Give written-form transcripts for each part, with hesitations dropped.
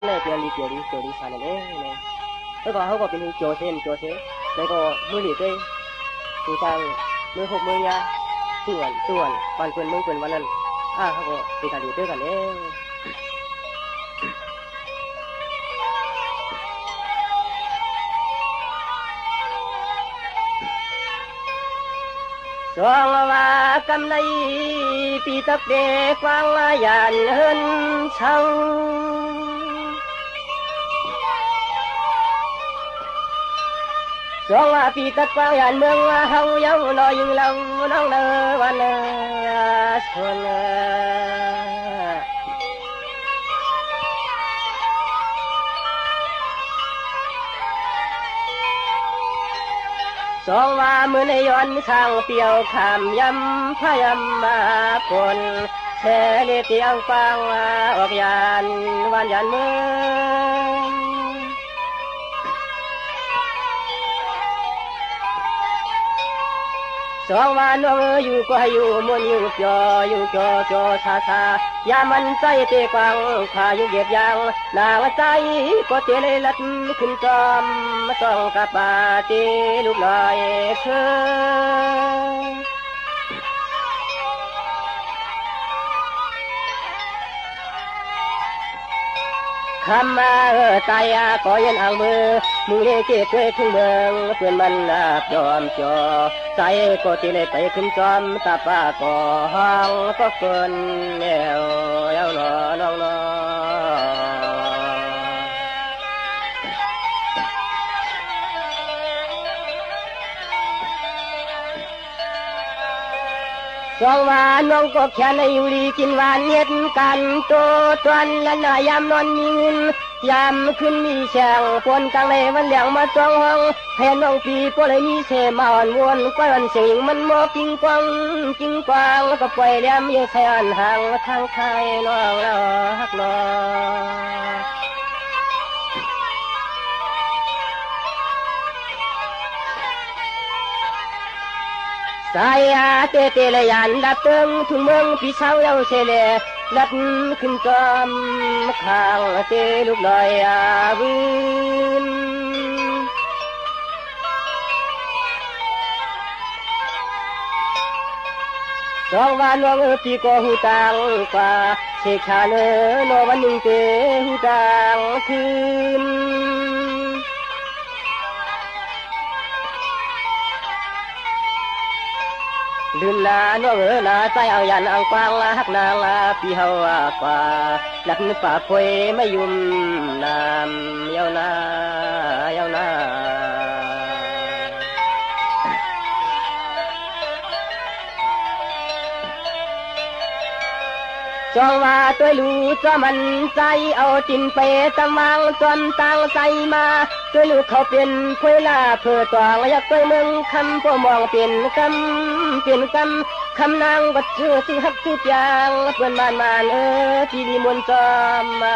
này tiền đi kiểu đi xài này nàyแล้วก็เขาก็เป็นโจเซแล้วก็มือหลีด้วยผู้สร้างมือหกมือยาส่วนวันเปิ่นมือเปิ่นวันนั้นเขาก็ตีกันดีด้วยกันเองสองว่ากำไรปีตักเด็กวางยานเฮินเช่าสองว่าปีตักวางยานเมืองเฮาเย้าลอยยิงเราน้องเนวันเนชนสองว่ามือในย้อนข้างเปียวขามยำพยำมาปนแช่เลเตียงฟังออกยานวันยานเมืองสองว่าน้องอยู่ก็ให้อยู่มวนอยู่จอชายามันใจเตะกวางขาอยู่เหยียบยางนางใจก็เตะเลยลัดขึ้นจอมต้องกับปาเตลูกลอยเคยคำมาตายก็ยันอ่างมือมึงเล่เก็บไว้ทุ่งเมืองเพื่อนมันยอมจอใจก็ตีเลยไปขึ้นจอมตาป้าก็ห้องก็เกินแนวเย้าหนอน้องน้อสองวานน้องก็แค่ในอยู่ดีกินหวานเย็ดกันโตตวนและนายามนอนมีเงินยามขึ้นมีแฉงปนกลางในวันเหลียงมาจองห้องแผ่นน้องปีก็เลยมีเสมาอ่อนวนก้อยวันเสียงมันมอกิ้งกวางแล้วก็ปล่อยแหลมยังใส่อันห่างทางไทยน้องแล้วฮักน้องสายเตเลยยันดับเติงทุ่งเมืองพี่เช้าเย้าเชเลลัดขึ้นจอมข้างเตลูกลอยวินสองวันน้องพี่ก็หูตังกว่าเสกชาเนอวันหนึ่งเตหูตังคืนลืมลาน้องลาใจเอายันเอากวางหักนางพี่เฮากว่าหลับนึกป่าพวยไม่ยุ่มน้ำเย้านาจองว่าตัวลูจะมันใจเอาตินไปตั้งมังจนตั้งใจมาตัวลูกเขาเป็นพวยลาเพื่อตวงอยากไปเมืองคำพ่อมองเป็นคำนางก็เชื่อสิฮักทุกอย่างเพื่อนบ้านที่ดีมนจอมมา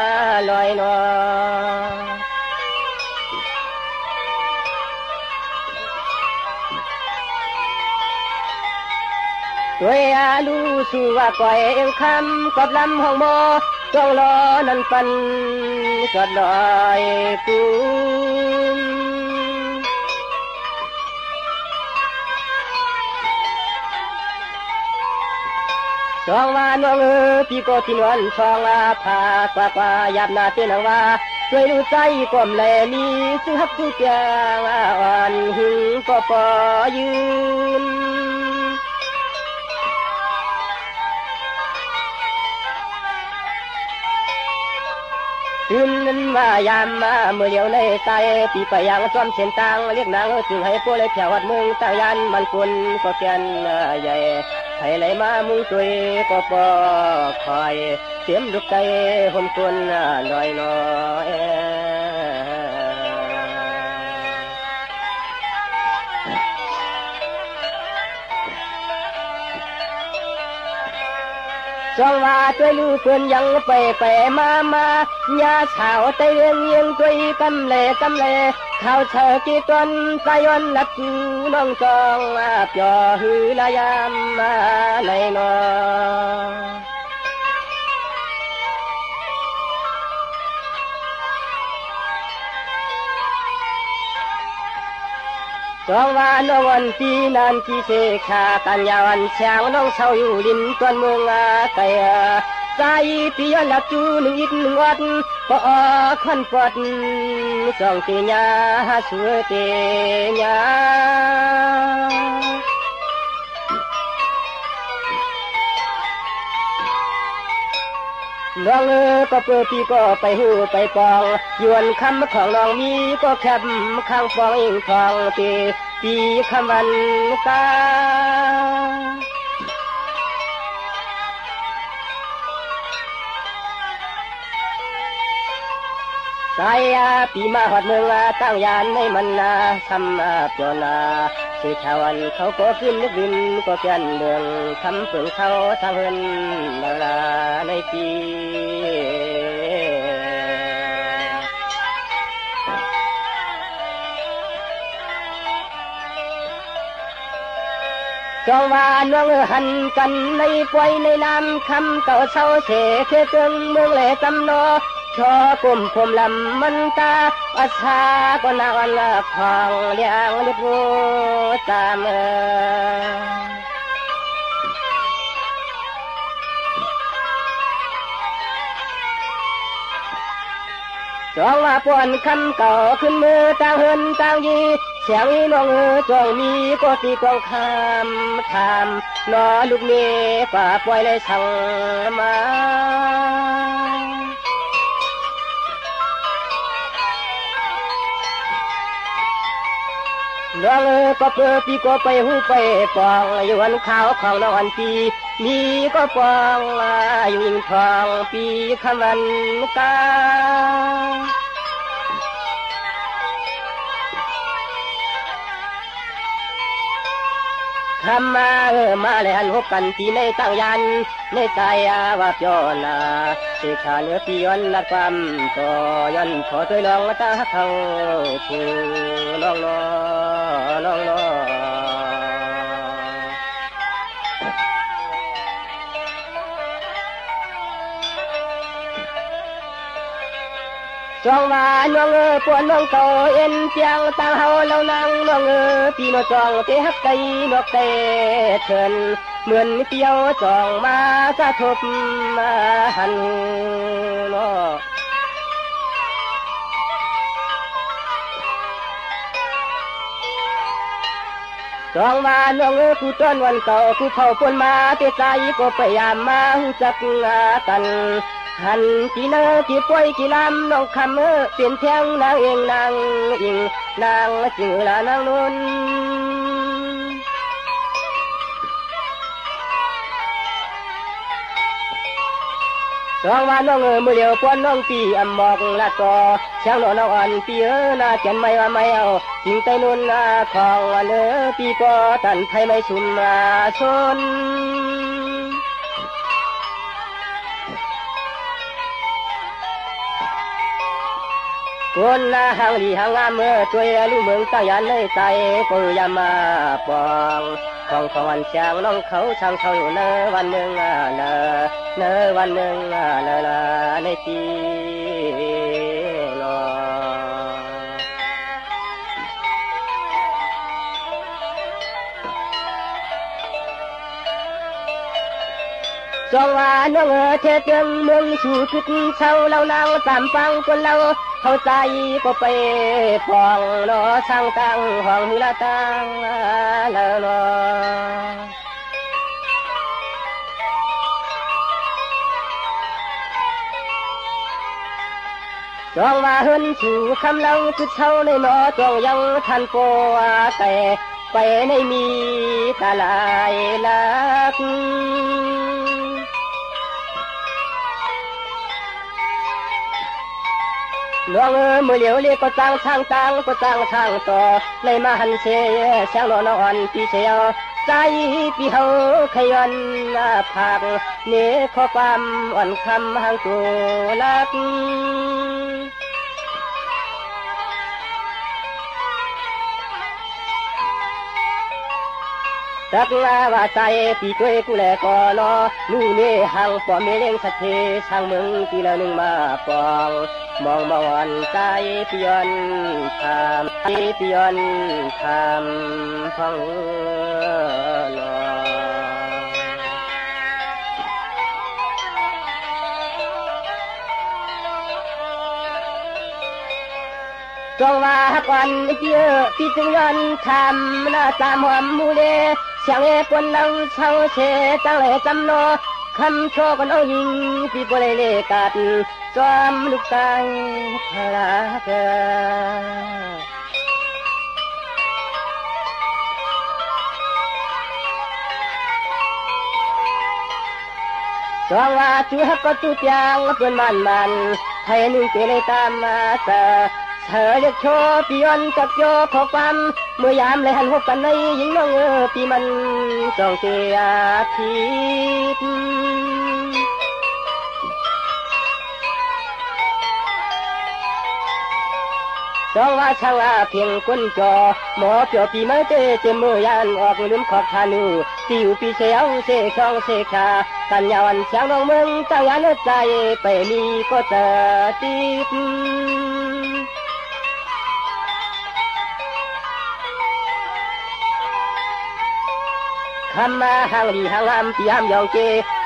ลอยนอตัวลูสู้ว่าก่อยเอวคำกับลำห้องโมจ้องรอนั่นปันสดลอยปูสองว่าน้องพี่ก็ที่นวลสองพากว่าหยาบนาเต้นว่าช่วยดูใจกลมแลมีซึ่งฮักทุกอย่างอ่อนหึงก็พอยืนตื่นนั้นมายามมาเมื่อเดียวในใจปีไปยังซ้อมเส้นตังเรียกนางจึงให้พวกเลยแถววัดเมืองตายันมันกุนก็แกนใหญ่ให้ไหลมามุงตุยก็ปอคอยเสียมลูกไก่ห่มกุนลอยน้อยจองว่าตัวลูกเพื่อนยังไปมาญาชาวไตเรียงตัวกำเล่ข้าวเชอกี่ต้นใจย้อนหลับจูน้องจองเปียหือลายามในนอ ส จองว่าน้องวันปีนานกี่เสกขากันยาวันช้างน้องเศร้าอยู่ริมต้นเมืองไก่ใจปีย้อนหลักจูหนึ่งอีกหนึ่งวันปอขันปอดสองเตียสวยเตียน้องก็เปิดปีก็ไปหูไปปองยวนคำของน้องมีก็แคบข้างปองอิงทองตีปีคำวันกาสายปีมาหอดเมืองตั้งยานในมันทำจนาสิชาวันเขาก็ขึ้นนึกดินก็เปลี่ยนเรื่องทำเปลืองเขาทางเฮินลาในปีจองว่าน้องหันกันในป่วยในน้ำคำเก่าเศร้าเสเคเตืองเมืองเล่กำนอชอกลุ่มผมลำมันตาอาชาก็นาวันละพองเลี้ยงเล็บรูตามจองว่าป่วนคำเก่าขึ้นมือต่างเฮินต่างยีเสียงน้องจองมีก็ตีกองคำทำนอลูกเมียป่าปล่อยเลยสั่งมาน้องก็เปิดปีก็ไปหูไปปองอยู่วันขาวของน้องอันปีมีก็ปองอยู่อิงทองปีคำวันกาคำมาเลยหันหกกันปีในตั้งยันในใจว่าจนาเสียขาเนื้อปีย้อนนัดความต่อย้อนขอตัวน้องตาเขาชูน้องน้องจองว่าน้องปวนน้องเก่าเอ็นเปียงตั้งเฮาเล่านังน้องปีนจองเตะฮักไก่นกเตะเถินเหมือนเปียวจองมาสะทบมาหันนอจองว่าน้องผู้ต้นวันเก่าผู้เผาปนมาเตะใจก็พยายามมาหูจักกันหันกี่นากี่ป่วยกี่ลำน้องคำเปลี่ยนแทงนางเองนางอิงนางจึงละนางนุ่นจองว่าน้องมือเดียวปวนน้องปีอำบอกละต่อช่างน้องอ่อนปีน่าเจนไม่ว่าไม่เอาจริงใจนุ่นของวันปีก็ตันไทยไม่สุ่มชนคนหางดีหางงามตัวลูกเมืองตั้งยันในใจก็ยามาปองของวันช่างน้องเขาช่างเขาอยู่เนวันเมืองเนวันเมืองในปีนอจองว่าน้องเทเตืองเมืองสู่ทุกเช้าเรานางตามฟังคนเราเข้าใจก็ไปฟองรอสร้างตั้งห้องละตั้งแล้วรอจองว่าเฮินสู่คำเล่าคือเช้าในหนอจองยังทันโปแต่ไปในมีตาลายลักน้องมือเหลียวเรียกก็ตั้งทางก็ตั้งทางต่อในมาหันเสียแสงนอนปีเสียวใจปีเฮาขยันผักเนื้อข้อความอ่อนคำห่างตัวลักตักลาว่าใจปีกล้วยกูแลก่อนอนู่นนี่ห่างปอมเมเล้งสักเทช่างมึงปีละหนึ่งมาปองมองมาวันใจเปลี่ยนทาง เปียนทำพังนอจงว่าก่อนเยอะพี่จึงยันทำหน้าตามหอมมูเลเสียงปนเราเช่าเชจังเลยจำโนคำโชกันเอายิงพี่บ่ได้เลกัดจอมลูกตายพระเจ้าจงว่าจูฮักก็จูเปียงเพื่อนมันให้หนึ่งเกลตามมาเธอเรียกโชปียนกับโยขอความเมื่อยามเลยหันพบกันในหญิงน้องปีมันจ้องเสียทิศจงว่าช่างเพียงคนจอหมอเปียวปีมาเจมือยานออกลืมขอบทานูติวปีเสียวเสช่องเสคากันยาวันเสียงน้องเมืองตั้งยานใจไปมีก็เจอติดคำมาหางดีหางามปีหามยองเจ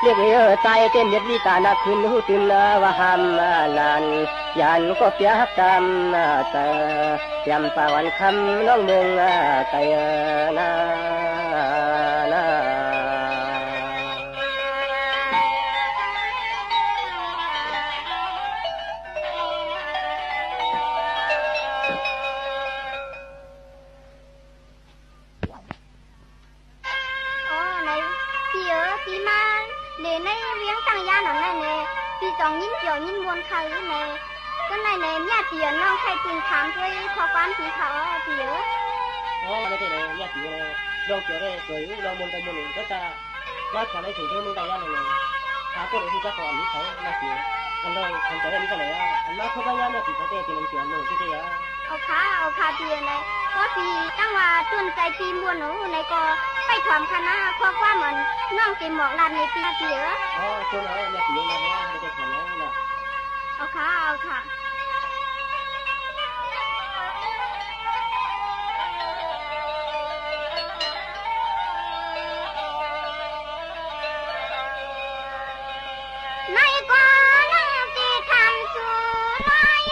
เรียกใจเต้นเด็ดวิตานักขึ้นหูตื่นว่าหามลานยันก็เปียกตามเตยำปาวันคำน้องเมืองไกนาđể này viếng tăng gia nó này nè vì dòng nhìn chiều nhìn buồn khơi nè cái này nè nhà tiền nó khai tiền khám với khó quan thì khó tiền đây thế này nhà tiền này đâu kiểu này rồi đâu muốn cái muốn rất là nó chẳng lấy thử cho mình tăng gia này khá có được chắc còn thấy nhà tiền anh đâu anh tới đây cái này anh nó không tăng gia nữa thì có thể tiền tiền nữa cái gì áเอาค่าtiền này có gìตั้งว่าตุนใจปีมวนหนูในก็ไปถอมคณะข้อความมันน้องเก็บหมอกลานในปีเสียช่วงนั้นเนี่ยปีนี้เนี่ยไม่ได้ถอมแล้วนะเอาค่ะในก็นั่งตีทำสูลอย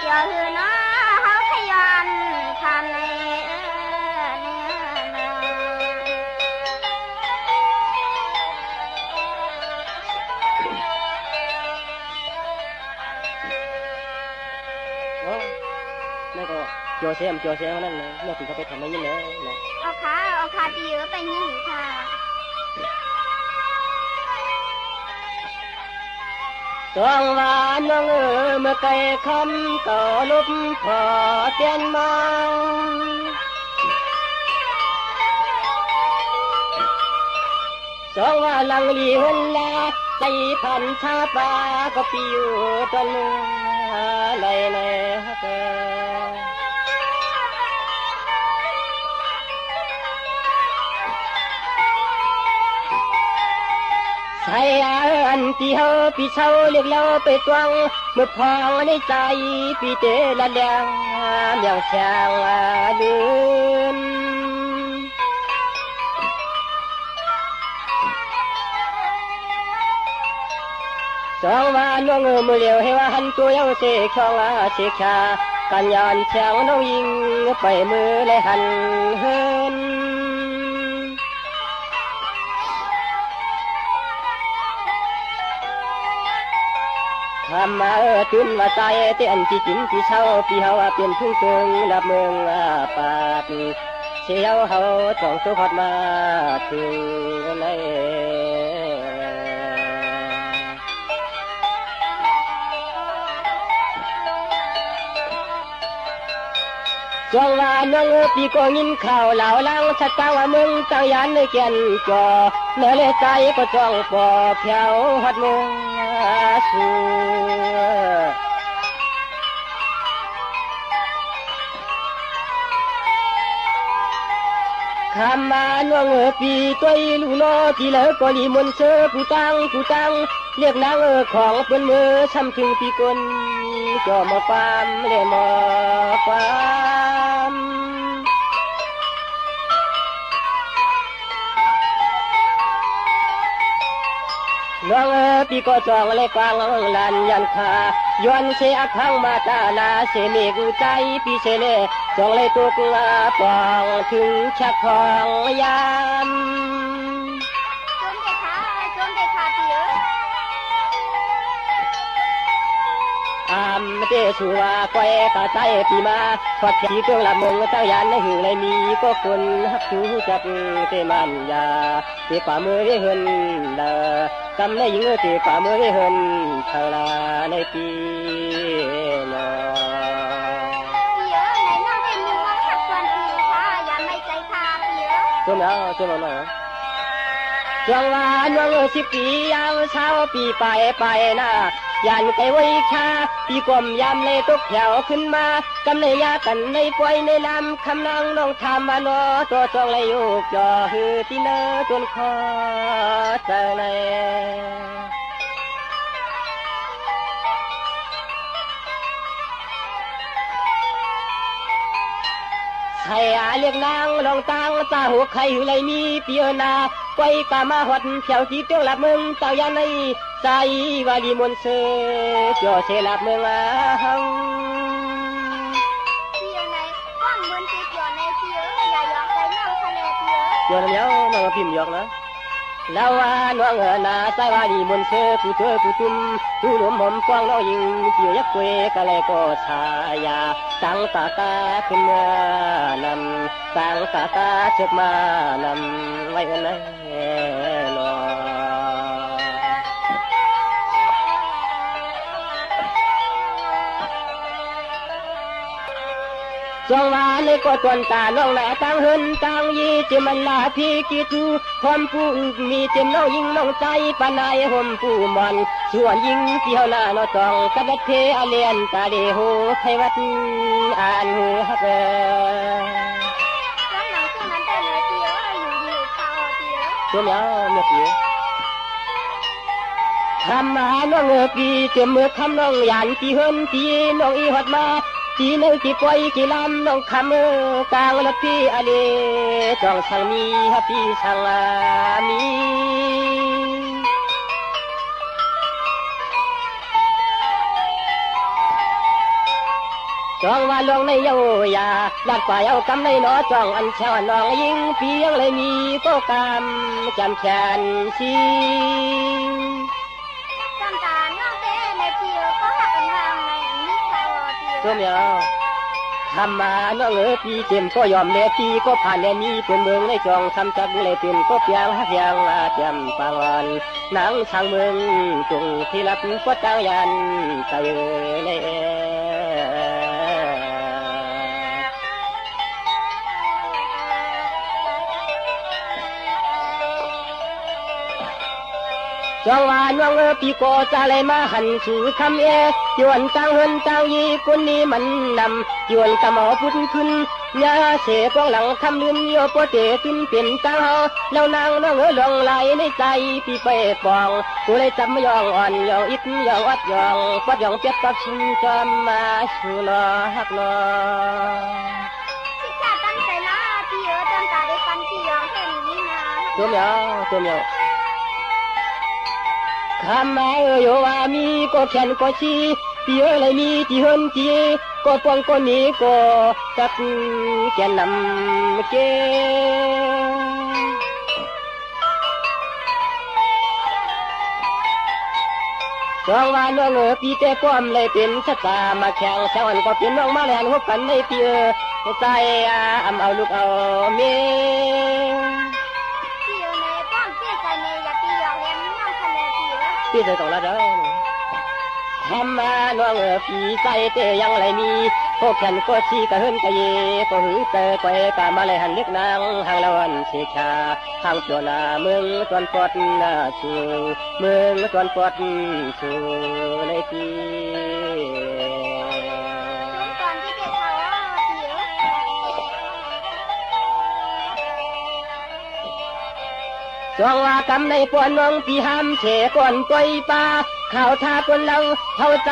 เดี๋ยวคือเนาะเฮาขยันทำในนั่นก็โจเซมนั่นเลยเมื่อถึงเขาไปทำไม่ยินเลยนะเอาขาตีเยอะไปยิงค่ะสองวานน้องเมื่อไกลคำต่อลบพอเตียนมาสองว่าลังลีหุ่นแลใจพันชาปาก็ปิวจนในฮักใส่อันที่เฮาพี่เช่าเรียกเราไปตวงเมื่อพองในใจพี่เตละแดงอย่างแสงลืนสองว่าน้องมือเลี้ยวให้ว่าหันตัวยังเสกช่องเสกชากันย้อนแสงน้องยิงไปมือเลยหันเฮินทำมาตื่นว่าใจเต้นที่จินที่เช่าพี่เฮาเป็นทุ่งเกิงลับเมืองปาดเชี่ยวเฮาจ้องสุขดมาถึงในจงว่าน้องพี่ก็ยินข่าวเหล่าลังชัดกว่ามึงตั้งยันในเกียนจอเนื้อเลยใจก็จ้องปอเพียวหัดมึงสู้คำมาน้องปีตัวลูโนที่เหลือก็ลีมนเสือผู้ตังเรียกนางของเปิ้นมือช้ำถึงปีกลจอมาฟามเลยมาฟามน้องปีก็จองเลยกวางลันยันคาย้อนเสียข้างมาตาลาเสเมกใจปีเสเลจองเลยตุกปองถึงชักทองยามจนเด็กขาตีเยอะอามเตสุวาก้อยตาใจปีมาพอดผีเครื่องละมึงตั้งยันในหือเลยมีก็คนฮักชูจับเตมันยาเตป่ามือได้เฮินดากำในยิงเตป่ามือได้เฮินทางลาในปีนอปีเยอะไหนน้องเป็นยิงมองขัดส่วนปีค่ะอย่าไม่ใจขาปีเยอะจมแล้วหน่อยจงว่าน้อง10 ปียาวเช้าปีไปนะยันไปไว้ชาปีกลมยามเลยตกแถวขึ้นมากำในยากันในปล่อยในลำคำนองน้องทำมาโนตัวจองเลยยุกจ่อหือที่เนื้อจนคอเจอในใครเรียกนางลองตังตาหัวใครอยู่เลยมีเปียนาไปกามาหดเขียวที่เตี้ยวหลับเมืองเต่ายันในใจวาลีมนเสจ่อเสลับเมืองหังเปียไหนว่างเหมือนเปียในเปียอย่าหยอกใจน้องทะเลเปียเปียน้ำเย้าน้องพิมพ์หยอกนะแล้วว่าน้องนาใจวาลีมนเสผู้เธอผู้ตุ้มผู้หนุ่มหอมกว้างน้องยิงเปียยักษ์เวกะเลยก็ชายาตั้งตาตาขึ้นมานำตั้งตาตาเชือกมานำไว้กันนะนอจงว่าเลยก็ตวนตาน้องหน้าตั้งเฮินตั้งยีจิมันลาพี่กิจูความผู้มีเต็มน้องยิงน้องใจปานายห่มผู้มันส่วนยิงเกี่ยวหน้าน้องจองกระดัดเพอเลียนตาเดโหไทวัดอ่านหูฮักแล้วหนังซึ่งนั้นได้เลยเปียอยู่ข่าวเปียตัวเมียวเมียเปียทำมาน้องปีเต็มมือคำน้องหยานที่เฮินที่น้องอีหดมาที่นึกที่ปล่อยที่ลำน้องคำกลางละพี่อเลจองช่างมีฮะพี่ช่างมี จ จองว่าลวงในเยายาลัดกว่าเอากำในหนอจองอันเชาน้องยิงเพียงเลยมีก็กำจำแขนชีจำตาน้องเต้ในเพียวก็หักกันทางในมิชาวเพียวตัวเมียวทำมาน้องปีเต็มก็ยอมเลปีก็ผ่านแดนนี้เปนเมืองในจองทำจักเลยเต็มก็เพียงหักยังอาเทียมปางวันหนังช่างเมืองจงที่รับก็จ้างยันใจเลยจองว่าน้องปีโกจะเลยมาหันสู่คำยวนตังเฮินตังยีคนนี้มันนำยวนกะหมอพุ่นขึ้นยาเสกองหลังคำลืมโยโปเตขึ้นเปลี่ยนตังเฮาแล้วนางน้องลงไหลในใจปีไปปองกูเลยจำยองอ่อนยองอิดยองอัดยองปัดยองเปียกปับชินจอมมาสู่นอฮักนอชิชาตั้งใจละเพียวจำตาได้ปันที่ยองแค่นี้นะตัวเมียวคำมาโยว่ามีก็แขนก็ชีที่เลยมีที่เฮินจีก็ปองก็นี้ก็จักแกนนำเกจองว่าน้องปีเตป้อมเลยเป็นชะตามาแข่งแซวันก็เป็นน้องมาแลนหัวกันในปีใจเอาลูกเอาเมีพี่จะต้องละเด้อทำมาน้องปีใจเตยังไรมีพวกฉันก็ชีกะเฮินกะเยก็หือเตะไปกะมาเลยหันเล็กนางหางละวันเสกชาหางเปียวนาเมืองตอนปอดนาชูเมืองตอนปอดชูในปีจองว่ากำในปวนน้องปีห้ามเฉก่อนปล่อยปลาข่าวท่าคนเราเข้าใจ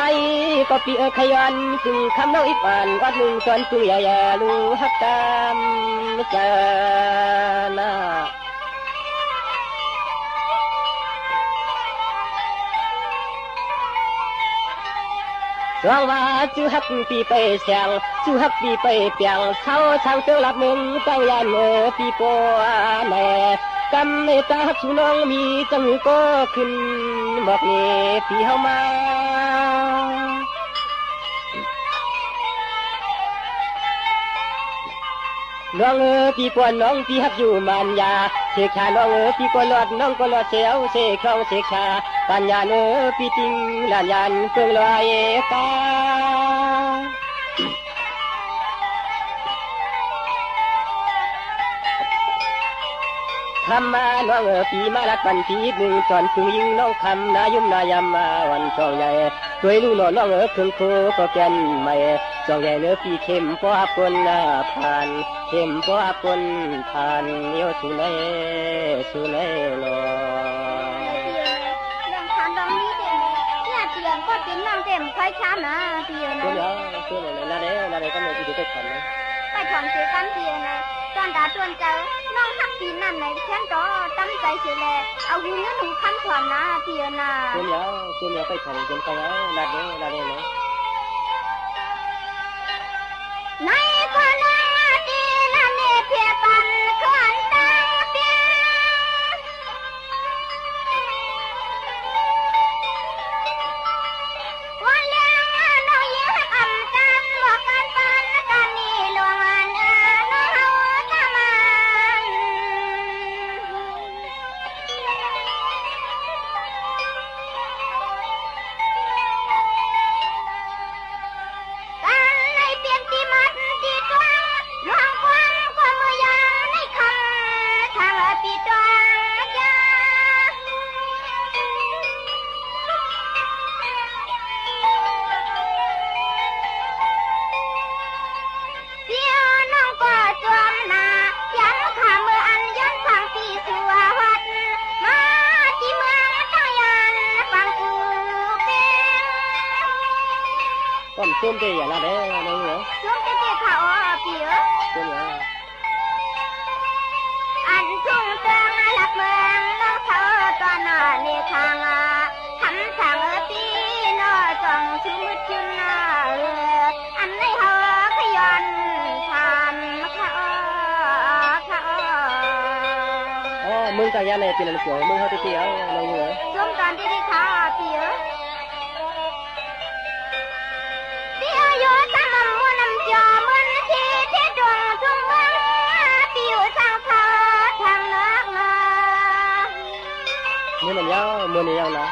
ก็ปีขยันจึงคำน้องอีกอ่านวัดหนึ่งจนจุยยาลูฮักตามเจานาจองว่าจูฮักปีไปเสียงจูฮักปีไปเปียงเช้าช่างเตือนรับมึงตั้งยันปีโปแม่กำในตาฮักชูน้องมีจังก็ขึ้นบอกนี่ปีเฮามาน้องปีปวนน้องปีฮักอยู่มันยาเสกชาน้องปีก็หลอดน้องก็หลอดเสียวเสกคลองเสกชาปัญญาปีจริงลานยันเพิ่งลอยกาทำมาน้องปีมาลัดปันปีหนึ่งจอนจึงยิงน้องคำนายุมนายามมาวันจองใหญ่ด้วยลูกน้องเครื่องโคก็แกนไม่จองใหญ่ปีเข้มป้าปนผ่านเข้มป้าปนผ่านเลี้ยวสู่ไหนลอเรื่องทานดองนี้เต็มเนี่ยเตียงก็จิ้มน้องเต็มค่อยช้านะเตียงนะตัวเลยนาเด้ก็ไม่ที่จะถอนเลยไปถอนเสียกันเตียงนะตอนดาตวนเจอน้องทักปีนั่นไหนเพียงต่อตั้งใจเสียแลเอาหูเนื้อหนูคันถอนนะเตียงนะตัวเนี้ยไปถอนจนไปแล้วนาเด้เลยในคนดีนั่นเนี่ยเพียปันขวัญตาเปียวันเลี้ยงน้องยิ้มอำกันว่ากันปันกันนี่หลวงอันน้องเฮาตามันกันในเปลี่ยนที่มัดที่ตัวหลวงควันความมือยางในคำทางปีตัวจ้าเสียน้องก็จวมนายันขามืออันย้อนฟังที่สัววัดมาที่เมืองตั้งยันฟังกูเป็นป้อมส้มเตี้ยละเด้น้องเหรอส้มเตี้ยเขาเปียตัวเนี้ยอันทุ่งเตืองหลักเมืองน้องเขาตอนนอนในทางทำทางปีนอจองชุ่มชุ่มอันในเฮา างยาในปีนั้นเกี่ยวมึงเขาที่เกี่ยวเราเหนือ ช่วงตอนที่ได้ข่าวเปียเปียอยู่สามมัวน้ำจอมันที่ดวงทุ่งเมืองปิวสร้างเขาทางนอกนา นี่มันยาวมือนี่ยาวนะ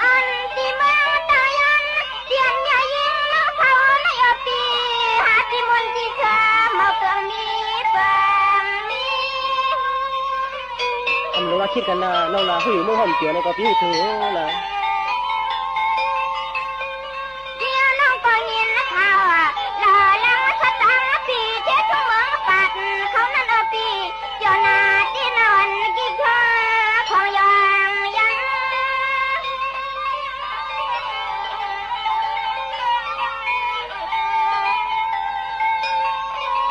อันที่เมืองตายันเตียนใหญ่ยิ่งน้องเขาในอปีหาที่มนที่เธอมาเกิงมีเปิงมี อันรู้ว่าคิดกันนะน้องนะผู้อยู่เมืองหอมเกี่ยวในก็พี่ถือนะ เดี๋ยวน้องก็ยินข่าวหล่อลังสตังปีที่ทุ่งเมืองปัดเขานั่นอปีเจ้าหน้าที่นอนกินข้าของยองยัง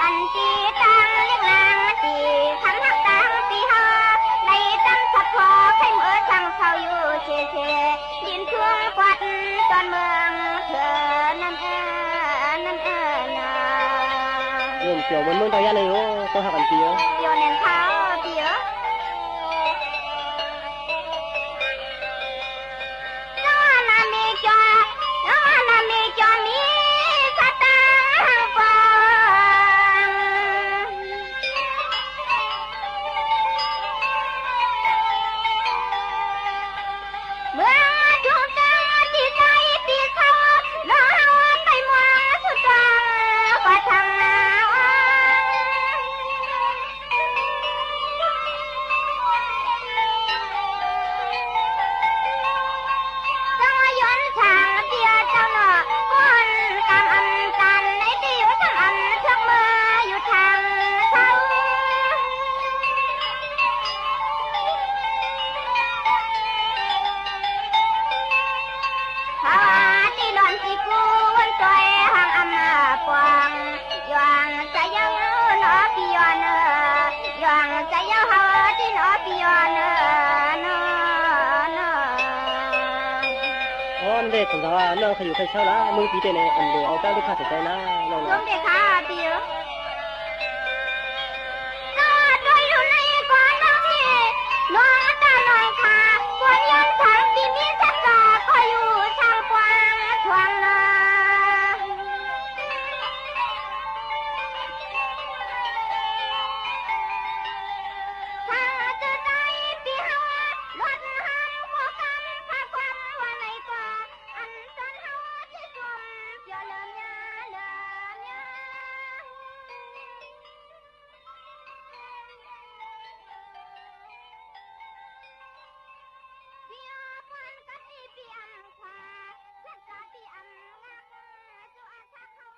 อันที่ตั้งเลี้ยงนางตีขันหักตั้งตีหาในตั้งสับพอให้เมื่อสั่งเขาอยู่เชดินช่วงกวัดตอนเมืองเธอนั่นนั่นนา เรื่องเกี่ยวมันเมืองตายาในโอ้ต้องหากันเกี่ยว โยนเน้นเท้าเปียน้องนามีจอน้องนามีจอมีสตางค์ปองเมื่อทุ่งตาที่ใจปีเขาน้องไปมองสุดตากว่าทางนา จังย้อนทางเดียเจ้าหน้าคนกำอันกันในติวทั้งอันเชือกมืออยู่ทางเขาถ้าที่หล่อนสิกูวันจอยห่างอำนาจปวงย้อนใจยังหนอพี่ย้อนย้อนใจยังเฮาที่หนอพี่ย้อนนอ อ๋อเด็กของเราน้องเขาอยู่ใครเช่าละมึงปีเตเนี่ยอันเดียวเอาก้าวลูกค้าใส่ใจนะน้อง ล นะ งเด็กค่ะเปียน้าตัวอยู่ในก่อนน้องนี่น้องตาน้องค่ะปวดยันทางปีมีสักกาก็อยู่ทางกว้างทวงนาทางจะได้ปีเฮารถห้ามขอคำพาความว่าในก่ออันจนเฮาที่ชมเจ้าเลิมยาเลิมยา พี่อาควันกันนี่พี่อำควาฉันก็พี่อำงักจูอาชาเขา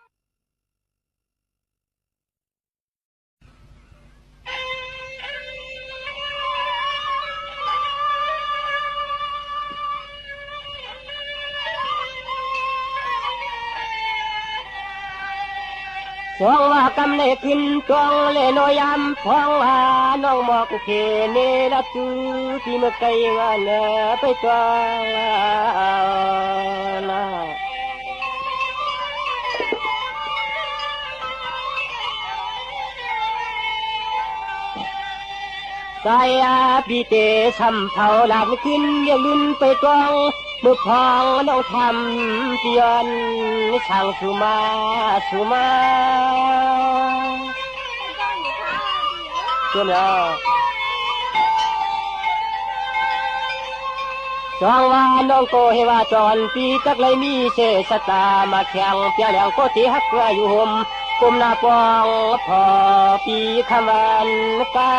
สองว่ากำเนขึ้นกองเลนอยำพองหาน้องหมอกเคเนรัตูที่เมื่อไกลงานไปตัวนะ กายปีเตสัมเผาหลับขึ้นเรียงลุนไปกองมือพองน้องทำเตียนช่างสุมาสุมาเชื่อไหมจองว่าน้องโกเฮว่าจอนปีจักเลยมีเสสตามาแข่งเปียแหลงโกติฮักเกลืออยู่ห่มกุมหน้าปองพอปีคำวันกา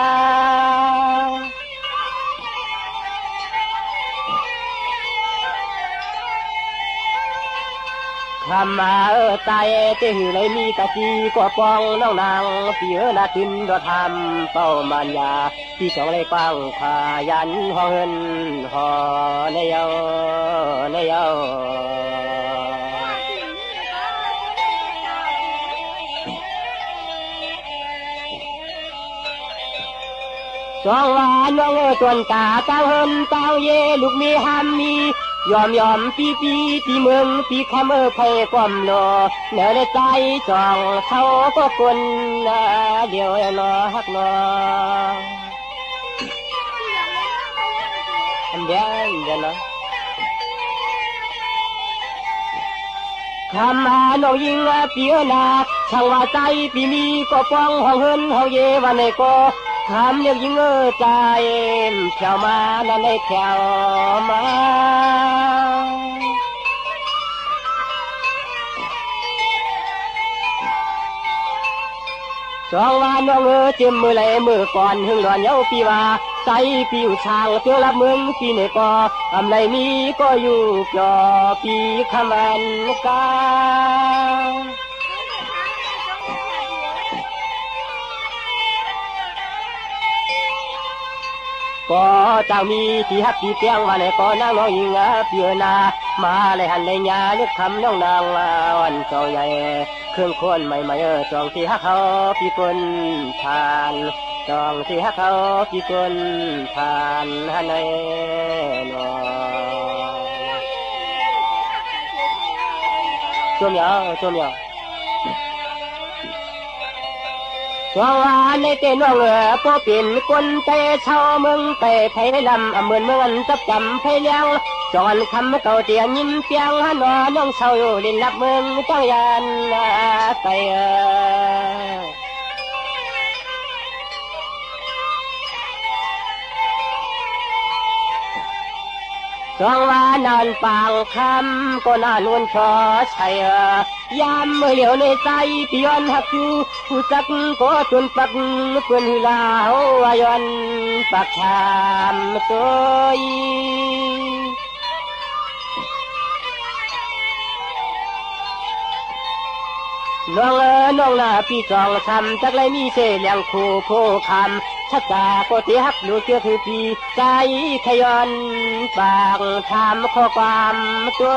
คำมาตายเตหือเลยมีกะจีกว่าปองน้องนางปีนาตินดอทำเป้ามันยาที่สองเลยปังพายันห้องเงินหอในเยาในเยาสองวานน้องตวนตาเต้าเฮินเต้าเยลูกมีหามมี ยอมปีเมืองปีคำไผ่ความโลเหนือในใจจองเขาก็คนเดียวรอฮักนออันเดียวเนาะคำน้องยิงเปียนาช่างว่าใจปีมีก็ป้องห้องเฮินห้องเยวันในก็คำเรียกยิงใจแถวมานั่นในแถวมาจองว่าน้องเจ็มมือไหลมือก่อนหึงร้อนเย้าปีว่าใจปีอยู่ช่างเตือรับเมืองปีในก็ทำไรมีก็อยู่จอปีคำวันกาก็เจ้ามีที่ฮักที่เปียงว่าในก็นางน้องยิงเปียนามาเลยหันเลยยาเลือกคำน้องนางวันจองใหญ่เครื่องคนใหม่จองที่ฮักเขาพี่คนทานจองที่ฮักเขาพี่คนทานฮันในนอจมยาวจวงว่าในเตน้องพอเป็นคนเตะชาวเมืองเตะไทยลำเหมือนเมืองจับจำไทยเลี้ยงจอนคำเก่าเตียนยิ้มเปียงฮันว่าน้องเศร้าอยู่ลินรับเมืองตั้งยานไตจองว่านานปางคำก็น่านวนชอใช่ยามเมื่อเหลียวในใจพี่ย้อนหักอยู่ผู้สักก็จนปักเพื่อนลาวย้อนปากชามตัวน้องนาพี่จองคำจักไรมีเสเลียงคู่โคคำชักกาก็เสียหักดูเชื่อคือพี่ใจขย้อนปากถามข้อความตัว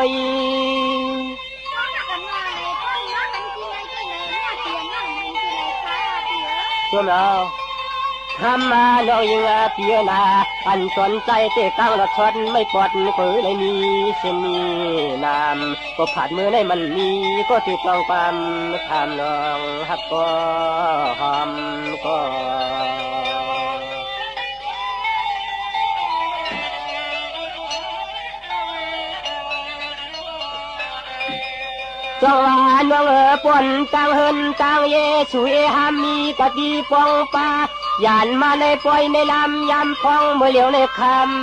ช่วงเราทำมาน้องยิงเปียนาอันสนใจเตะตั้งรถชนไม่ปลอดก็เลยมีเส้นมีน้ำก็ผ่านมือในมันมีก็ติดต้องปั๊มทำน้องฮักก็หอมก็จงว่าน้องปนตังเฮินตังเยสุเอหามีกะดีปองปายานมาในปล่อยในลำยำพองเมื่อเหลียวในค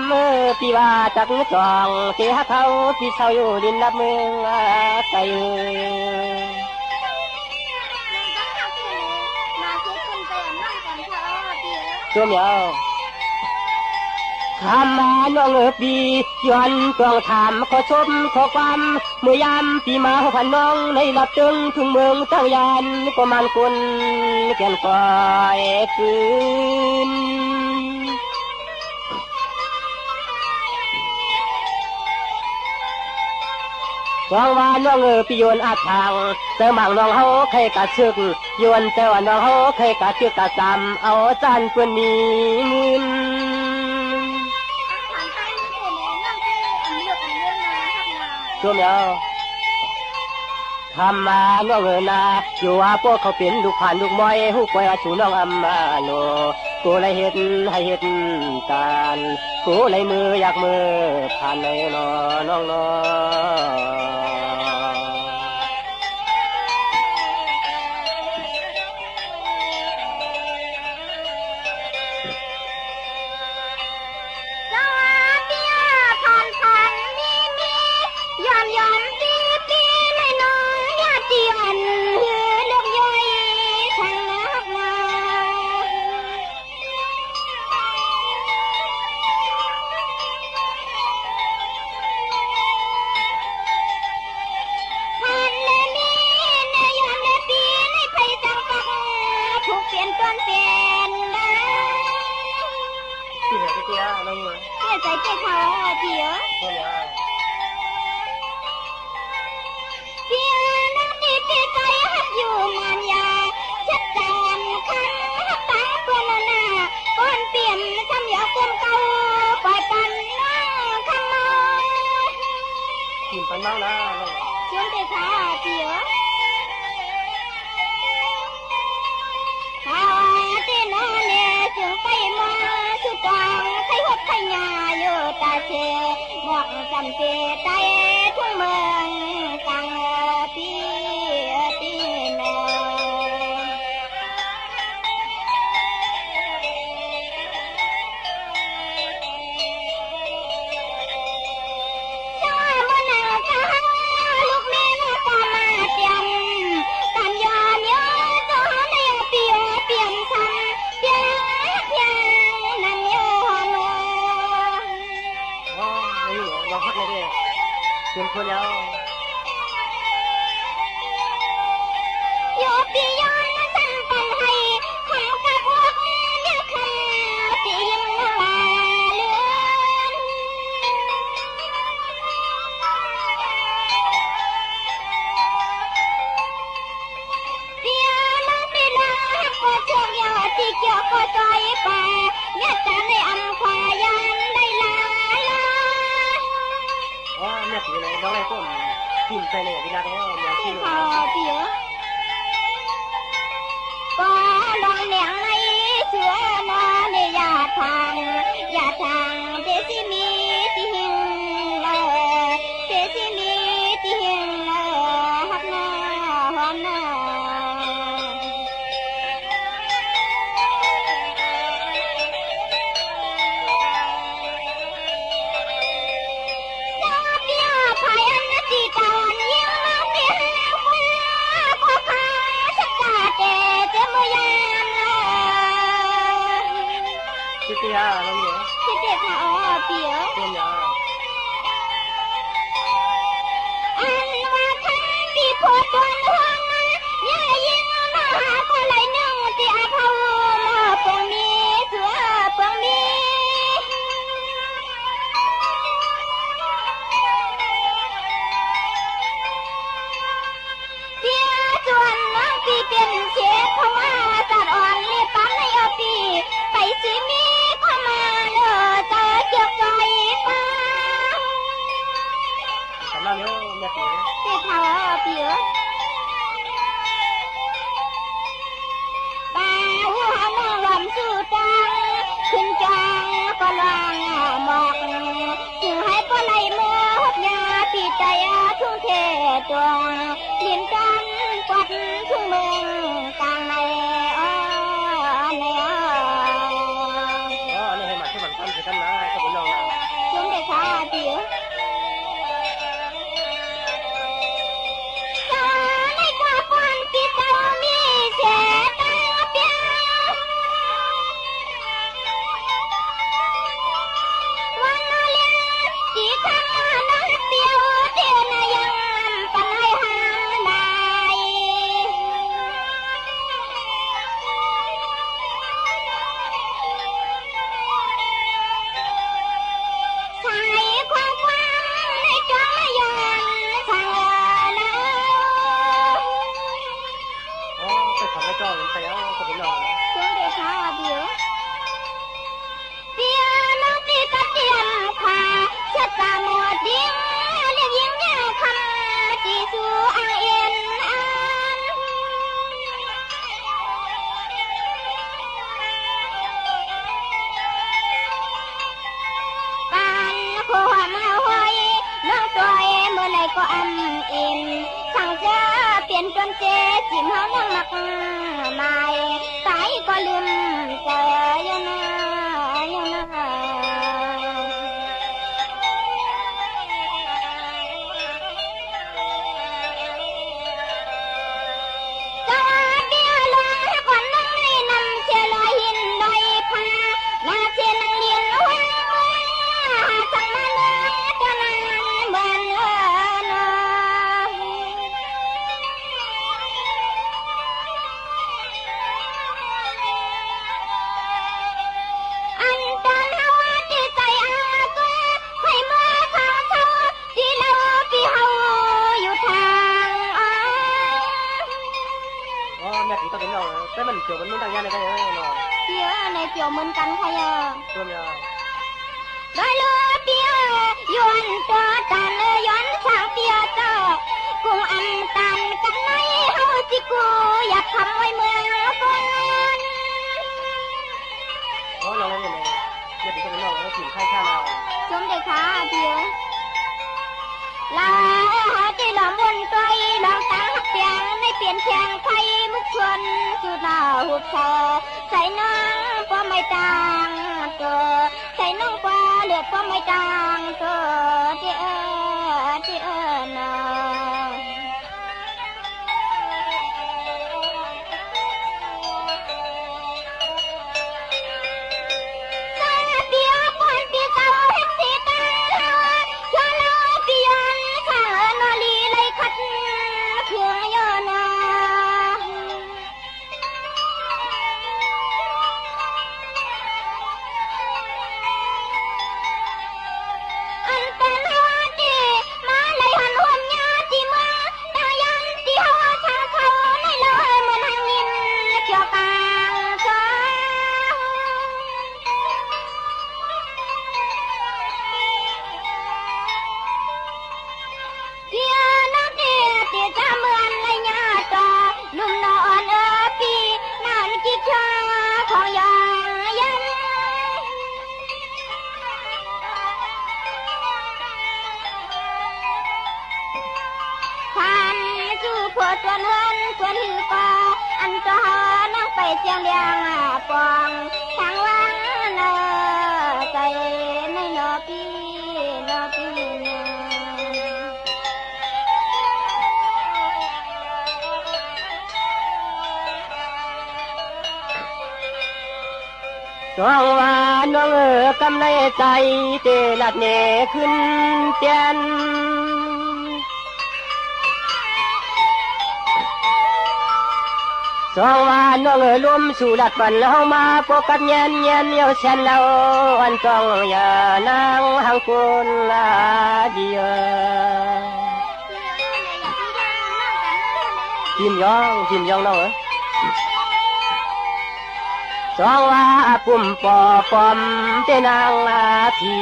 ำพี่ว่าตักจองเสียเขาพี่เศร้าอยู่ดินนับเมืองไกลช่วงยาวคำมาน้องปีย้อนต้องถามขอชมขอความเมื่อยามปีมาพันน้องในหลับตึงถึงเมืองตั้งยานก็มันคนแก่นก่อยคืนจองว่าน้องปีโยนอาทางแต่หมางน้องเขาเคยกะซึกโยนแต่ว่าน้องเขาเคยกะซึกกะจำเอาจานเพื่อนมีเงินช่วงยาวทำมาน้องนาอยู่ว่าพวกเขาเป็นลูกผ่านลูกมอยหูปล่อยอาชูน้องอัมมาโลกูเลยเห็นให้เห็นการกูเลยมืออยากมือผ่านเลยน้องใจเจ้าเขาเจี๋ยเจี๋ยน้องติดใจฮักอยู่งานยาชัดจานคันฮักตั้งตัวนานาก้อนเปี่ยมทำยาเติมเก่าปล่อยปันน้องคำมอง มันบ้างนะชวนแต่ขาเปียข้าเต้นเล่จึงไปมาสุดกองใครหดใครยาอยู่ตาเชหมอกจำเปใจทุ่งเมืองกังปีปีนเตรียมตัวแล้วโยปียอนสันปันให้ขอกับพวกเนี่ยคำตีมลาเลือนเสียน้องปีลาก็เชื่อยาที่เกี่ยวก็ใจป่าเนี่ยจะในอำควายานได้ลาแม่ตีเลยน้องไรต้นทีมใจเลยเวลาเขาอย่างที่เขาเปียก็ลองเหนียงในเชื่อนอนอย่าทางเดซิมีติหิงเดซิมีติหิงฮักหน้าหอมหน้าเตี้ยอะไรเนี่ยเตี้ยค่ะอ๋อเปียเตี้ยอันว่าทั้งปีโพดตัวห่วงเนี่ยยิงมาหาคนไหลหนึ่งเตี้ยเขามาเปิงมีเสือเปิงมีเตี้ยจวนน้องปีเป็นเชฟเพราะว่าจัดอ่อนรีบปั้นในอปีไปสิมีจะเก็บใจฟ้าสำหรับเนี้ยแม่ตีเจ้าเขาเปียป่าหัวน้องลำสู่ตังขึ้นจังก็ลางหมอกจึงให้ปลายมือหดยาปีใจทุ่งเทตวงลิ้นจันปัดทุ่งเมืองกลางในขาเปียตาในความฝันปีเจ้ามีเสียตาเปียวันนาเลียจีข้างน้ำเปียวเทียนยังปันให้หางได้จอมันไปแล้วก็เป็นรอช่วงเด็กขาเบียวเสียน้องตีกระเทียมขาเช็ดตาหมดดิ้งเรียกยิ้มเนี่ยคำจีสูอ่างเอ็นการขวามาหอยน้องตัวเมื่อไรก็อำอินสั่งเจ้าเปลี่ยนจนเจ๊จิ้มเฮาน้องหนักไม่สายก็ลืมเจออยู่นะจะเบี้ยลงก่อนน้องในนำเชลอยหินลอยพานาเชนังเลียนว่างสั่งมาเนื้อจะนานเหมือนแต่มันเกี่ยวมันไม่ต่างกันเลยกันเนาะเปียในเกี่ยวเหมือนกันค่ะยาตัวเนี้ยได้เลยเปียย้อนตัวตันย้อนสางเปีย กูอยากทำไว้เมืองคน โอ้เราเนี่ยเดี๋ยวเป็นน้องแล้วถึงใครข้ามา ชมเด็กขาเพียลาหาที่หลอมวนตัวหลองตาหักเปียงในเปลี่ยนแข่งไฟมุกชวนจุดาหุบคอใส่น้องป้อไม่ต่างตัวใส่น้องป้อเลือดป้อไม่ต่างตัวที่น้องส่วนเฮินส่วนหือปออันจะหาน้องไปเจียงเลียงปองทางวังเนอใจในนอพี่นอพี่สองว่าน้องกำไรใจเตลัดเนขึ้นเตียนสองว่าน้องล้มสู่ลัดฝันเฮามาปกกับเย็นเยียวเช่นเราอันต้องอย่านางหังคุณลาเดียทิมยองน้องสองว่าปุ่มปอปอมเตนางลาพี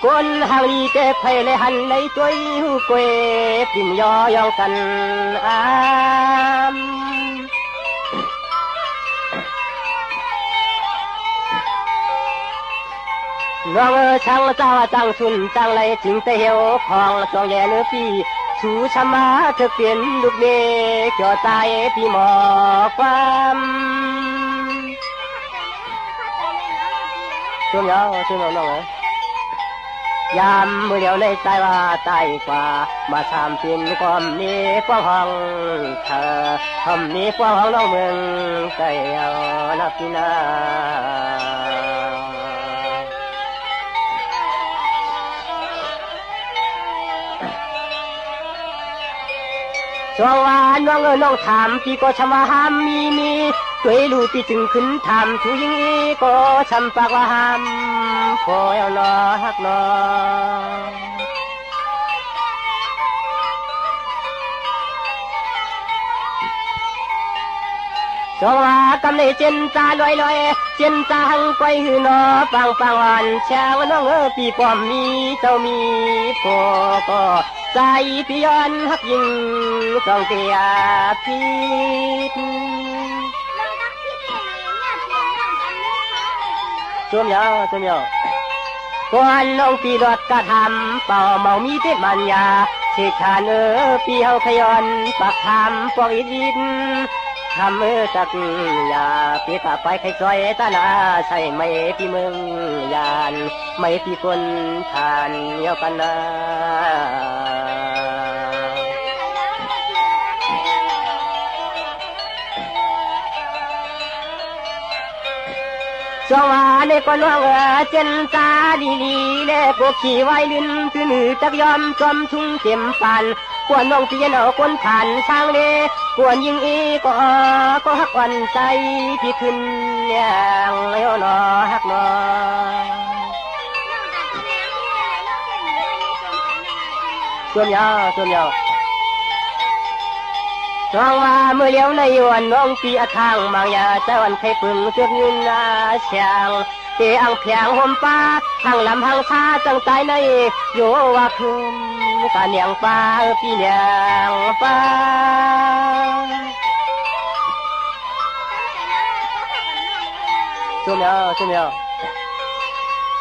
คนหางลีเตไพเลยหันในตัวหูเกวปิ่มยอยองกันน้องช่างเจ้าจังสุนจังไรจึงเตเหียวของสองแย่เนื้อปีชูชมาเธอเปลี่ยนลูกเนเกี่ยวใจพี่หมอความช่วงน้องยามมือเดียวในใจว่าตายกว่ามาทำเป็นความนี้กว้างห้องเธอทำนี้กว้างห้องน้องเมืองใจเอานักกินาสองว่าน้องถามพี่ก็ชำว่าห้ามมีตัวลูกพี่จึงขึ้นถามชูยิงก็ชำปากว่าห้ามพอเอานอฮักนอสองว่ากำเลยเจนตาลอยเจนตาหังไปหือนอปังอ่อนเช้าน้องพี่ป้อมมีเจ้ามีพอก็ใจพี่ย้อนฮักยิงสองเตียพิษช่วงยาวก่อนน้องปีรถกระทำเป่าเมามีเทพมันยาเชกชาเนอปีเฮาขย้อนปักทำปอกอินทำตักยาปีกะไปใครซอยตาลาใส่ไม่พี่เมืองยานไม่พี่คนทานเยากันนะสองว่าในก่อนว่างเจนตาดีเล่พวกขี่ไว้ลิ้นถือหนือจักยอมจอมทุ่งเต็มปันกวนน้องเพียนเอาคนผ่านช่างเล่กวนยิงก็ฮักวันใจที่ขึ้นอย่างเลี้ยวนอฮักนอส่วนยาวสองว่าเมื่อเลี้ยวในวันน้องปีทางบางยาเจ้าวันไข่ปึงเจ็บยืนนาเชียงเตะอังเพียงห่มป้าทางลำทางชาจังใจในโยว่าคืนกาเนียงป้าปีเนียงป้า ช่วยเมียวช่วยเมียว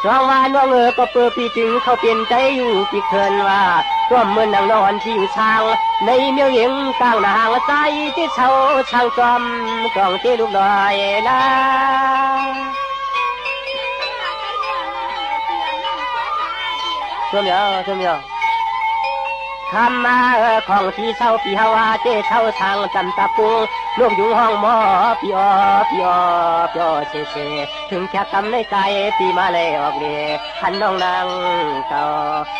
สองวันน้องก็เปิดปีถึงเขาเปลี่ยนใจอยู่ปีเคินว่าร่วมมือนางนอนที่อยู่ช่างในเมียวเย็งกลางนางใจที่เช่าช่างจอมกล่องที่ลูกลอยนะช่วยเมียวช่วยเมียวทำมาของที่เช่าปีฮาวาเจ้เช่าช่างจำตะปูลูกอยู่ห้องหมอปีอปีอปีอเชเชถึงแค่กำในใจปีมาเลยออกเลยหันน้องนางเก่า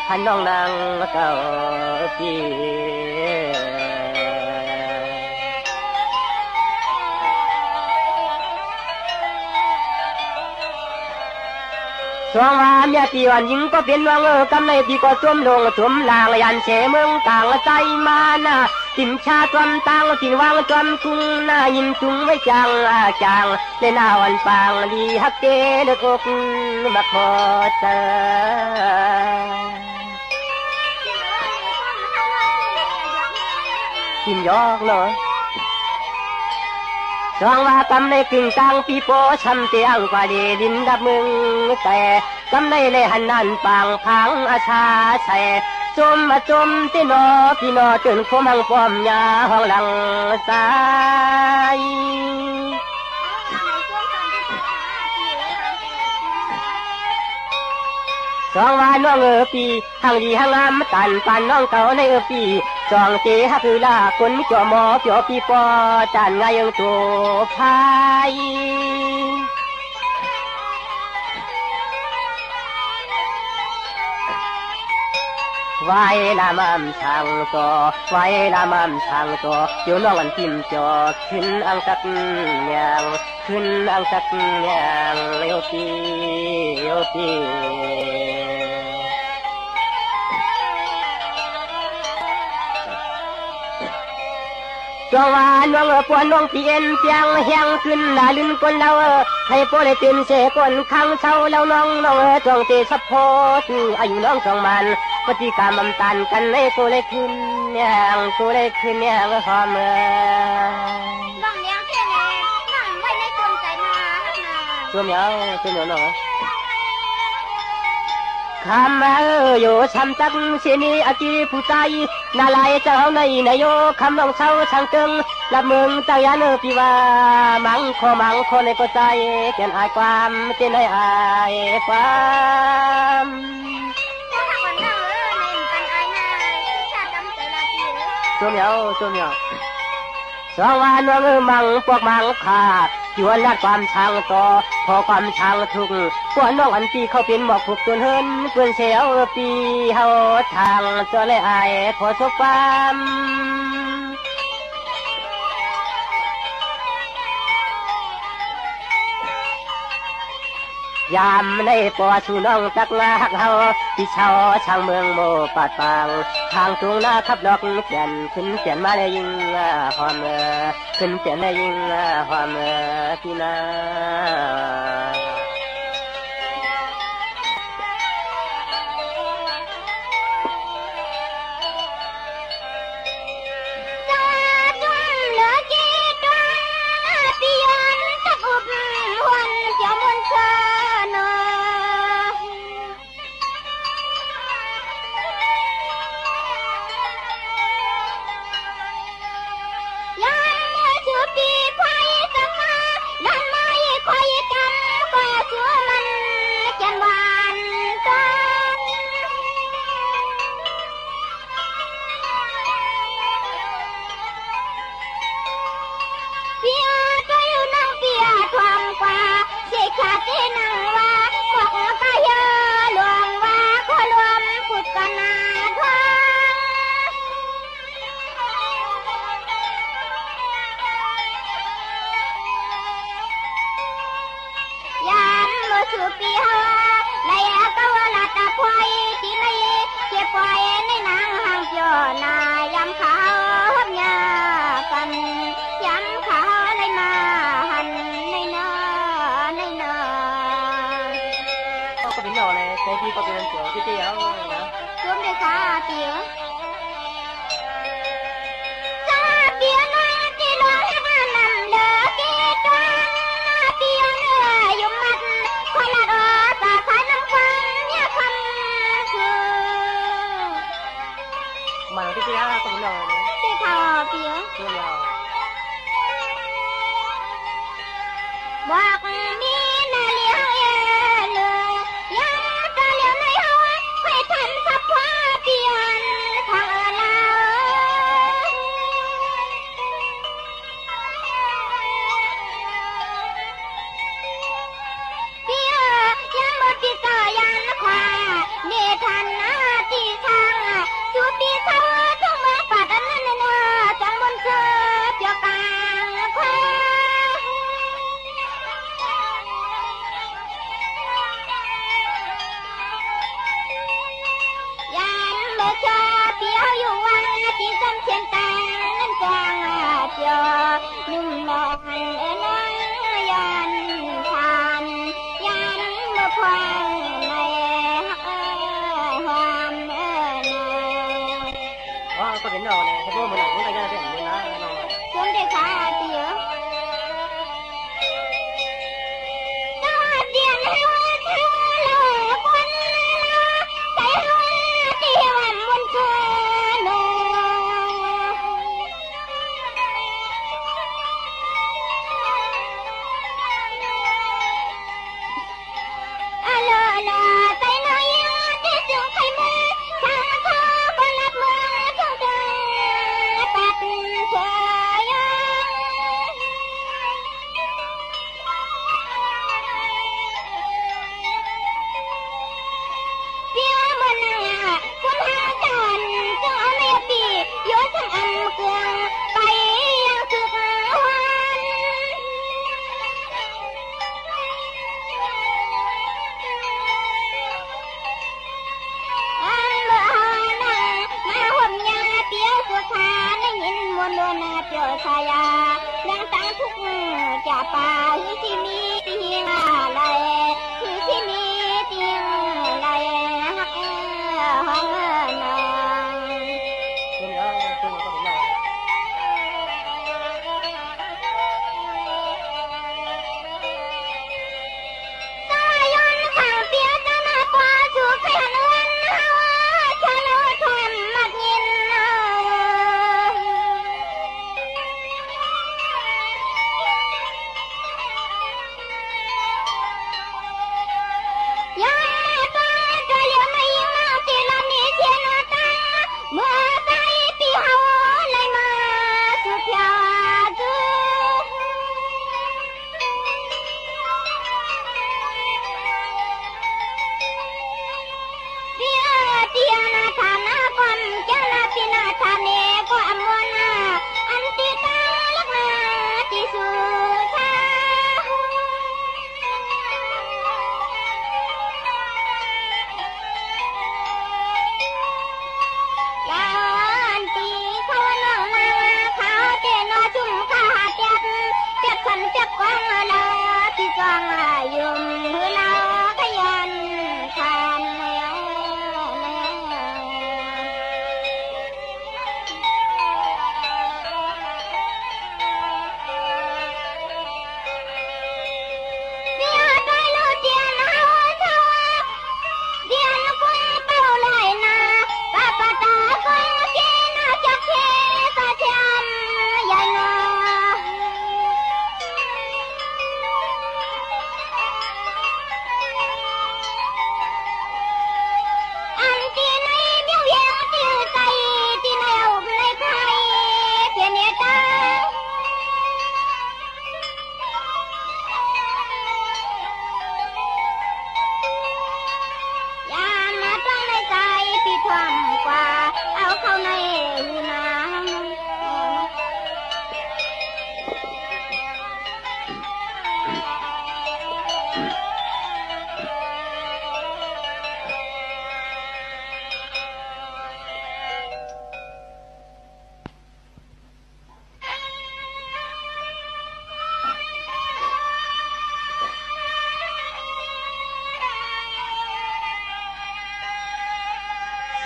หันน้องนางเก่าปีสองวันเมียปีวันยิงก็เป็นวังกำในปีก็สวมลงสวมลางยันเชเมืองต่างใจมานะติมชาตวมตังตินวางจอมกุ้งหน้ายินจุงไว้จังจางในหน้าวันปางดีฮักเกเด็กอกมาขอเจอติมยอกเนาะสองว่ากำในกึ่งกลางปีโป้ช้ำเตียงกว่าดีดินดับมึงแต่กำในเลยหันนันปางพังอาชาใส่จมมาจมที่นอพี่นอจนคมหังป้อมยาห้องหลังสายสองว่าน้องปีทางดีทางงามตันปันน้องเก่าในปีจองเจฮักลาคนมิจอมอเปียวปีปอจานไงยังตัวพายไว้ละมั่มช่างตัวไว้ละมั่มช่างตัวอยู่น้องอันทิมจอขึ้นอังสักอย่างขึ้นอังสักอย่างเลี้ยวปีเลี้ยวปีจงว่าน้องปวนน้องเปลี่ยนเปียงแหงขึ้นหน้าลื่นคนเราให้พอได้เป็นเสกคนข้างเช้าแล้วน้องจงเตะสัพพออายุน้องจงมันปฏิกรรมมันตันกันให้กูเลยขึ้นอย่างกูเลยขึ้นอย่างหอมน้องเลี้ยงแค่นี้นั่งไว้ในจมใจมาตัวเหมียวน้องคำมาอยู่ช้ำจักเสียนี้อาจีผู้ใจนาลายเจ้าในนายโยคำน้องเช้าช่างตึงละมึงเจ้ายันปีว่ามังคในก็ใจเกินอายความเจนให้อายความตัวเหมียวสองวันน้องมังพวกมังขาจวนลัดความช่างต่อพอความช่างทุกพวกน้องอันปีเขาเป็นหมอกผูกจนเฮินเพื่อนเสียวปีเฮาทางตัวเลยอายขอทุกความยามในปอสู่น้องจักงาหักเฮาที่เช่าช่างเมืองโมปาดปางทางตรงหน้าขับดอกเปลี่ยนขึ้นเปลี่ยนมาเลยยิงหอมขึ้นเปลี่ยนเลยยิงหอมพี่นาสุปีฮาในกวลาตะควายที่ในเก็บไว้ในนางหางจอนายำขาวหยากันยำขาวเลยมาหันในนาก็เป็นหน่อเลยแต่ที่ก็เป็นเสือที่เตี้ยนะรวมด้วยค่ะเตี้ยย mà cái kia cũng rồi cái thò phía chưa rồi bạc mi na liang e lừa yang ta liang này hoa phải thành sắp hoa tiền thằng nào phía yang một tí tờ yang khoa để thành tí sang chú tí sau trong mơ phạt anh nên chẳng muốn cơ cho càng khoa yan mơ cho tiêu yêu hoa tí tâm trên tàng nên càng cho nhưng mà anh nói yan than yan mơ khoan này hoan này có đến rồi này thế bố mình làm cũng tay ra thì mình nói xuống để phá tía sao tiền hoa thưa lỡ quân cái hoa tiền muôn cơn lỡ lỡ tay nói yêu thế trường khai mơ sang khó con lát mơ không cần tạt trời phía mơ nặng quân hạ tràn trong ấm ép bì yếu thằng âm cường bay yang sực hoan anh mơ hoa nặng mà hôm nhà tía suốt hà nên nhìn muôn luôn trở sai đang tăng thúc chả pa hư chi mi tiếng lại hư chi mi tiếng lại hắc hoang nàng chưa nữa chưa có đến rồi ta yon khang tía ta na qua chu khai hàn uen cho nó thoàn mặt nhìn yang ta cho liễu mây mau tiền làm ni trên ta mưa tay pi hậu lại mà su theo dư dia tiana thana kon jana tina thane ko amona anti ta lakna ti su sa anti kawana na kha te no chum kha tiat khan tiat kwang la ti kwang yum la kayan khan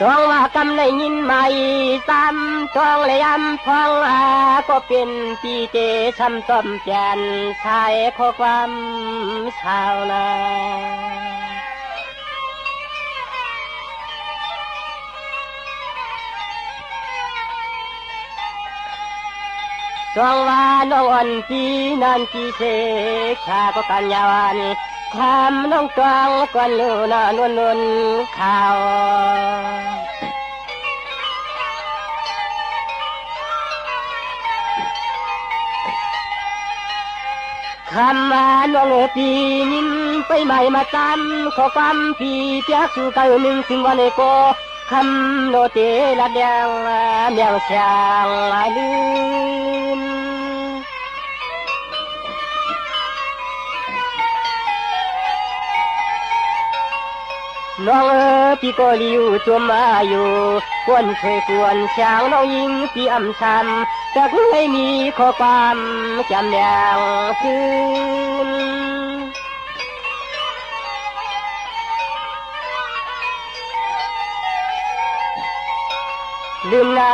Trong và cầm này nhìn mày tam trong lấy âm phong cóเป็นปีเตช้ำต้มแจนชายข้อความชาวนา จองว่าน้องอ่อนปีนันจีเสกชาก็กันยาวันทำน้องตวงก่อนลูนานวลนวลข่าวคำว่าน้องปีนิ่มไปใหม่มาจำขอความปีเปียกสู่เก่าหนึ่งถึงวันโกคำโนเตละเดียงเมียงเสียงลืมน้องพี่ก็ลิวตัวมาอยู่ควรเคยควรช่างน้องยิงพี่อำช้ำจะไม่มีข้อความจำแนงคืนลืมหน้า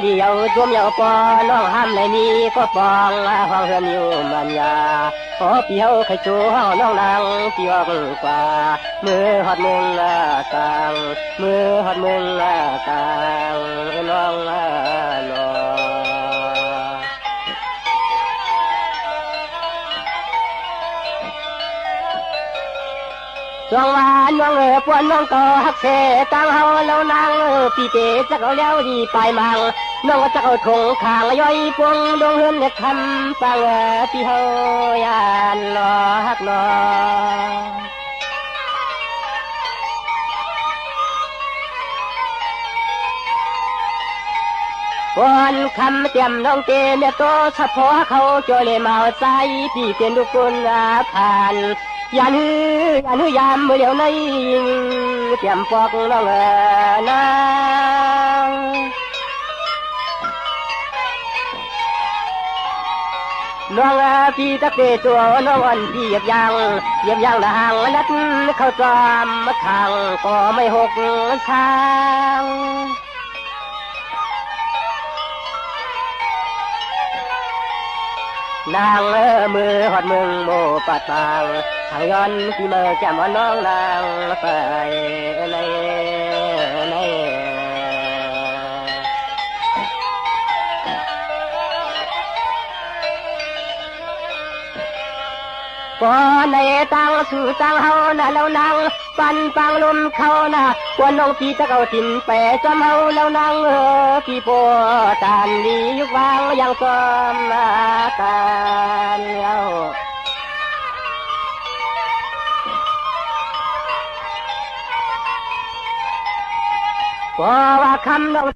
เดียวตัวเมียวปอน้องห้ามเลยมีก็ปองห้องเฮือนอยู่มันยาขอเปียวไข่ชูห้องน้องนางเปียกกว่ามือหอดมึงกลางมือหอดมึงกลางน้องนอจวงวานน้องปวนน้องก็ฮักเสตั้งเฮาแล้วนางปีเตจะเอาแล้วดีไปมังน้องก็จะเอาถงขางย่อยปวงดวงเฮือนคำฟังพี่เฮายานรอฮักรอวันคำเตรียมน้องเตเมียโตสะพอเขาโจเลมาใจพี่เป็นทุกคนผ่านยันยามเมื่อเดียวในเตรียมปอกน้องนะน้องพี่ตะเกตัวน้องอันพี่เหยียบยางละหางนัดเข้าจอมทางก็ไม่หกทางนางมือหอดมึงโมปัดบางทางย้อนที่เมื่อแก้มน้องนางไปในก่อนในตังสู่ตังเฮาน่ะแล้วนางปันปังลมเขาน่ะควรน้องพี่จะเอาถิ่นแปะจำเฮาแล้วนางพี่ปวดตานดียุกวางยังจอมตานแล้วว่าคำน้อง